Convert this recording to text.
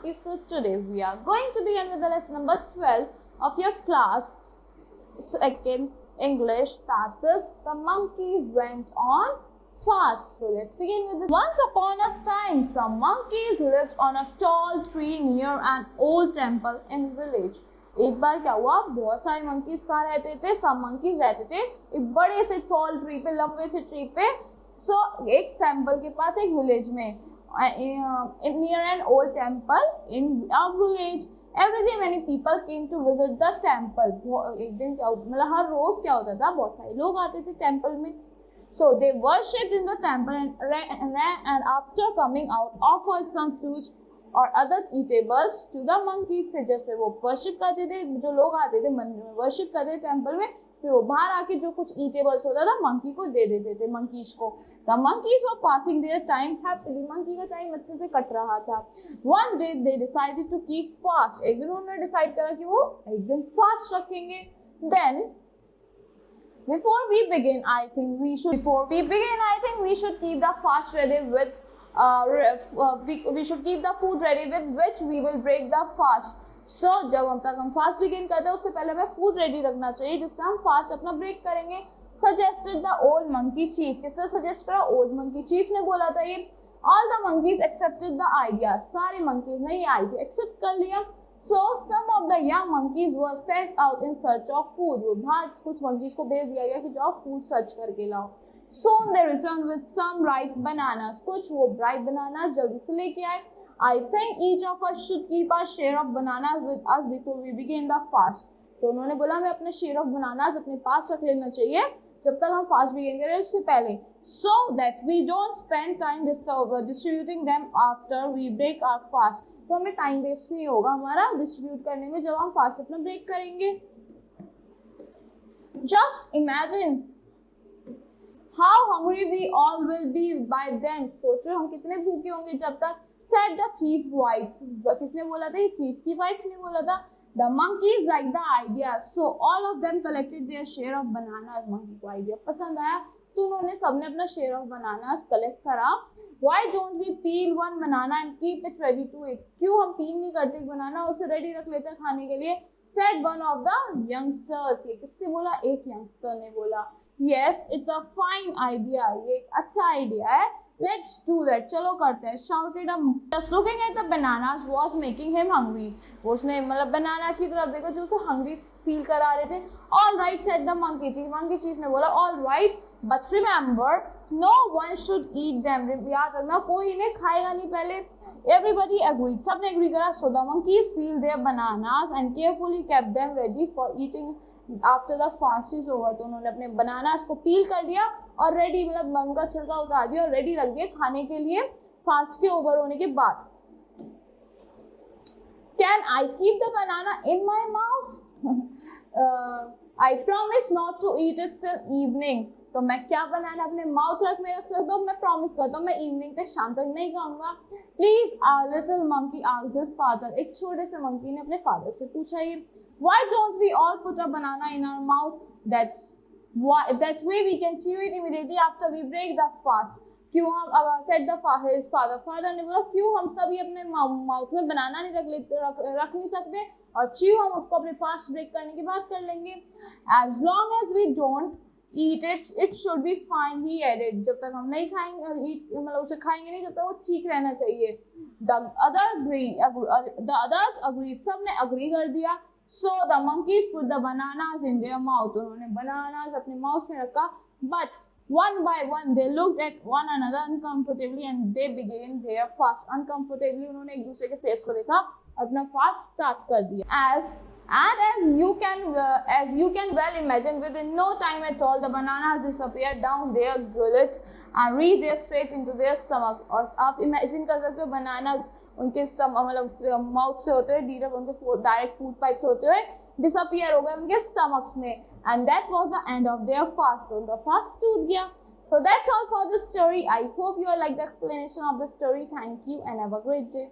monkeys. So today we are going to begin with the lesson number 12 of your class 2nd English, that is the monkeys went on fast. So let's begin with this. Once upon a time, some monkeys lived on a tall tree near an old temple in village. एक बार क्या हुआ, बहुत सारे monkeys कहाँ रहते थे, सब monkeys रहते थे एक बड़े से टॉल ट्री पे, लंबे से ट्री पे, एक टेम्पल के पास एक विलेज में, near an old temple in a village. Every day many people came to visit the temple. एक दिन क्या मतलब हर रोज क्या होता था, बहुत सारे लोग आते थे टेम्पल में. So they worshipped in the temple and after coming out offered some fruits और other eatables to the monkey. फिर जैसे वो वर्शिप करते थे, जो लोग आते थे मंदिर में वर्शिप करते थे टेम्पल में, फिर वो बाहर आके जो कुछ ईटेबल्स होता था मंकी को दे देते थे, मंकीज को. The monkeys were passing their time happily. Monkey का टाइम अच्छे से कट रहा था. One day they decided to keep fast. एक दिन उन्होंने डिसाइड करा कि वो एक दिन फास्ट रखेंगे. Then before we begin I think we should keep the fast ready with we should keep the food ready with which we will break the fast. So जब हम फास्ट बिगिन करते हैं उससे पहले हमें फूड रेडी रखना चाहिए जिससे हम फास्ट अपना ब्रेक करेंगे. Suggested the old monkey chief. किसने सजेस्ट करा? ओल्ड मंकी चीफ ने बोला था ये. All the monkeys accepted the idea. सारे मंकीज ने ये आइडिया एक्सेप्ट कर लिया. So some of the young monkeys were sent out in search of food. वो बाहर कुछ मंकीज को भेज दिया गया कि जाओ फूड सर्च करके लाओ. Soon they returned with some ripe bananas. कुछ वो ripe bananas जल्दी से लेके आए. I think each of us should keep our share of bananas with us before we begin the fast. तो उन्होंने बोला हमें अपने share of bananas अपने पास रख लेना चाहिए जब तक हम फास्ट बिगिन करें उससे पहले, so that we don't spend time distributing them after we break our fast. तो हमें टाइम वेस्ट नहीं होगा हमारा डिस्ट्रीब्यूट करने में जब हम फास्ट अपना ब्रेक करेंगे. Just imagine how hungry we all will be by then. सोचो हम कितने भूखे होंगे जब तक. Said the chief wife. किसने बोला था? ये चीफ की वाइफ ने बोला था. The monkeys liked the idea, so all of them collected their share of bananas. Monkey को आइडिया पसंद आया तो उन्होंने सबने अपना शेयर ऑफ बनानास कलेक्ट करा. Why don't we peel one banana and keep it ready to eat? क्यों हम पील नहीं करते एक बनाना, उसे रेडी रख लेते हैं खाने के लिए. Said one of the youngsters. ये किसने बोला? एक यंगस्टर ने बोला. Yes, it's a fine idea. ये एक अच्छा आइडिया है. Let's do that. चलो करते हैं. Shouted him. Just looking at the bananas was making him hungry. वो उसने मतलब बनानास की तरफ देखा जो उसे hungry फील करा रहे थे. All right, said the monkey chief. Monkey chief ने बोला all right, but remember, no one should eat them. याद रखना कोई इन्हें खाएगा नहीं पहले. Everybody agreed. सबने agree करा. So the monkeys peeled their bananas and carefully kept them ready for eating after the fast is over. तो उन्होंने अपने बनानास को पील कर दिया और रेडी मतलब उनका छिलका उतार दिया और रेडी रख दिया खाने के लिए फास्ट के ओवर होने के बाद. Can I keep the banana in my mouth? I promise not to eat it till evening. तो मैं क्या बनाना अपने माउथ में रख सकता हूँ? मैं प्रॉमिस करता हूँ मैं इवनिंग तक, शाम तक नहीं खाऊंगा. Please our little monkey asked his father. एक छोटे से मंकी ने अपने फादर से पूछा ये. Why don't we all put a banana in our mouth? That way we can chew it immediately after we break the fast. क्यों हम said his father. फादर ने बोला क्यों हम सभी अपने माउथ में बनाना नहीं रख नहीं सकते और च्यू हम उसको अपने फास्ट ब्रेक करने के बाद कर लेंगे. As long as we don't eat it, it should be fine, he added. जब तक हम नहीं खाएंगे मतलब उसे खाएंगे नहीं जब तक वो ठीक रहना चाहिए. The others agreed. सबने agree कर दिया. So the monkeys put the bananas in their mouth. उन्होंने bananas अपने mouth में रखा. But one by one they looked at one another uncomfortably and they began their fast. Uncomfortably उन्होंने एक दूसरे के face को देखा अपना fast start कर दिया. As you can well imagine, within no time at all the bananas disappeared down their gullets and reached there straight into their stomach. और आप imagine कर सकते हो bananas उनके मतलब माउथ से होते हुए डायरेक्ट फूड पाइप से होते हुए disappear हो गए उनके stomachs में. And that was the end of their fast. उनका fast टूट गया. So that's all for this story. I hope you all like the explanation of the story. Thank you and have a great day.